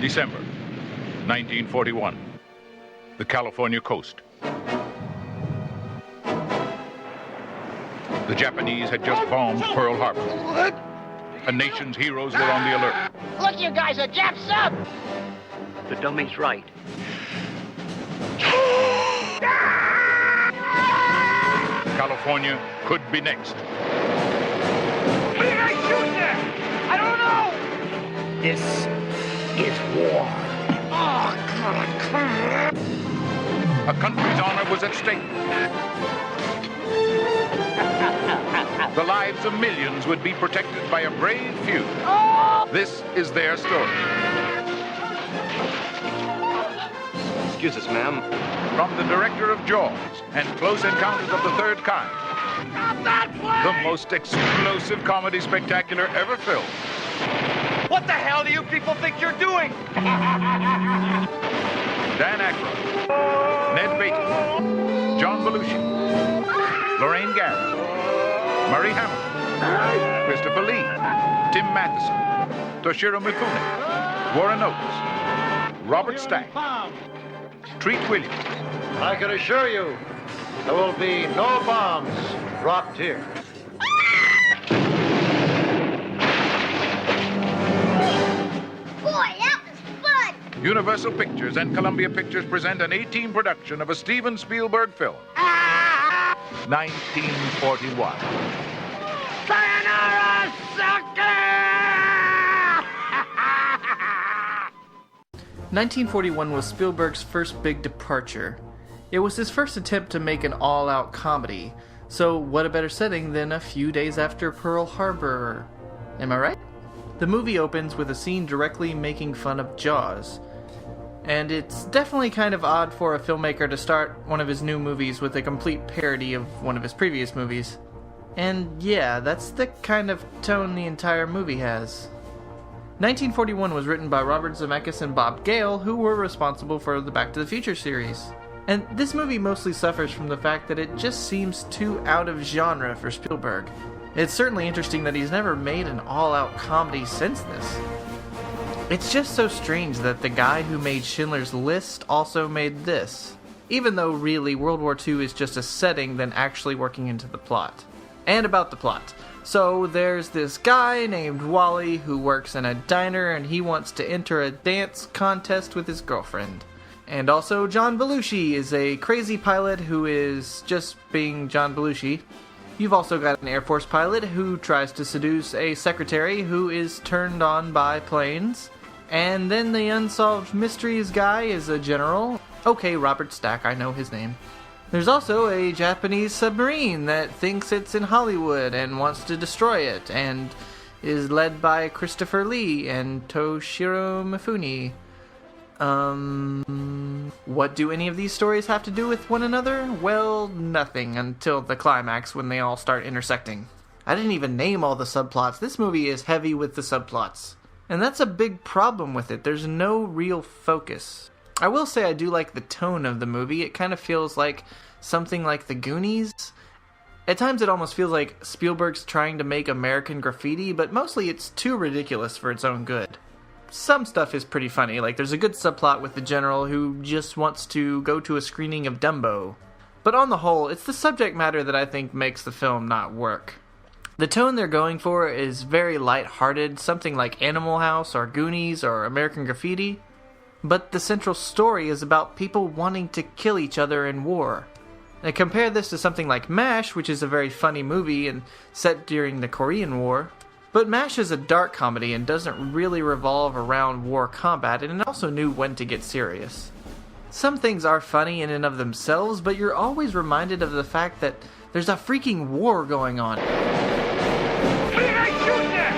December 1941. The California coast. The Japanese had just bombed Pearl Harbor. A nation's heroes were on the alert. Look, you guys, a Jap sub! The dummy's right. California could be next. What did I shoot there? I don't know! This is war. Oh, God. A country's honor was at stake. The lives of millions would be protected by a brave few. Oh! This is their story. Excuse us, ma'am. From the director of Jaws and Close Encounters of the Third Kind, Stop that plane! the most explosive comedy spectacular ever filmed. What the hell do you people think you're doing? Dan Aykroyd, Ned Beatty, John Belushi, Lorraine Garrett, Murray Hamilton, Christopher Lee, Tim Matheson, Toshiro Mifune, Warren Oates, Robert Stack, Treat Williams. I can assure you, there will be no bombs dropped here. Boy, that was fun! Universal Pictures and Columbia Pictures present an 18 production of a Steven Spielberg film. 1941. Sayonara, sucker! 1941 was Spielberg's first big departure. It was his first attempt to make an all-out comedy, so what a better setting than a few days after Pearl Harbor? Am I right? The movie opens with a scene directly making fun of Jaws. And it's definitely kind of odd for a filmmaker to start one of his new movies with a complete parody of one of his previous movies. And yeah, that's the kind of tone the entire movie has. 1941 was written by Robert Zemeckis and Bob Gale, who were responsible for the Back to the Future series. And this movie mostly suffers from the fact that it just seems too out of genre for Spielberg. It's certainly interesting that he's never made an all-out comedy since this. It's just so strange that the guy who made Schindler's List also made this, even though really World War II is just a setting than actually working into the plot. And about the plot. So there's this guy named Wally who works in a diner and he wants to enter a dance contest with his girlfriend. And also John Belushi is a crazy pilot who is just being John Belushi. You've also got an Air Force pilot who tries to seduce a secretary who is turned on by planes. And then the Unsolved Mysteries guy is a general. Okay, Robert Stack, I know his name. There's also a Japanese submarine that thinks it's in Hollywood and wants to destroy it, and is led by Christopher Lee and Toshiro Mifune. What do any of these stories have to do with one another? Well, nothing until the climax when they all start intersecting. I didn't even name all the subplots. This movie is heavy with the subplots. And that's a big problem with it. There's no real focus. I will say I do like the tone of the movie. It kind of feels like something like The Goonies. At times it almost feels like Spielberg's trying to make American Graffiti, but mostly it's too ridiculous for its own good. Some stuff is pretty funny, like there's a good subplot with the general who just wants to go to a screening of Dumbo. But on the whole, it's the subject matter that I think makes the film not work. The tone they're going for is very light-hearted, something like Animal House or Goonies or American Graffiti. But the central story is about people wanting to kill each other in war. Now compare this to something like MASH, which is a very funny movie and set during the Korean War. But MASH is a dark comedy and doesn't really revolve around war combat, and it also knew when to get serious. Some things are funny in and of themselves, but you're always reminded of the fact that there's a freaking war going on. What did I shoot there?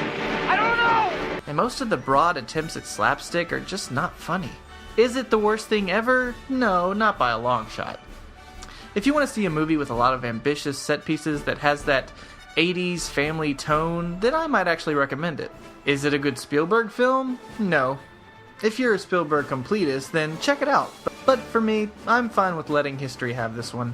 I don't know! And most of the broad attempts at slapstick are just not funny. Is it the worst thing ever? No, not by a long shot. If you want to see a movie with a lot of ambitious set pieces that has that 80s family tone, then I might actually recommend it. Is it a good Spielberg film? No. If you're a Spielberg completist, then check it out. But for me, I'm fine with letting history have this one.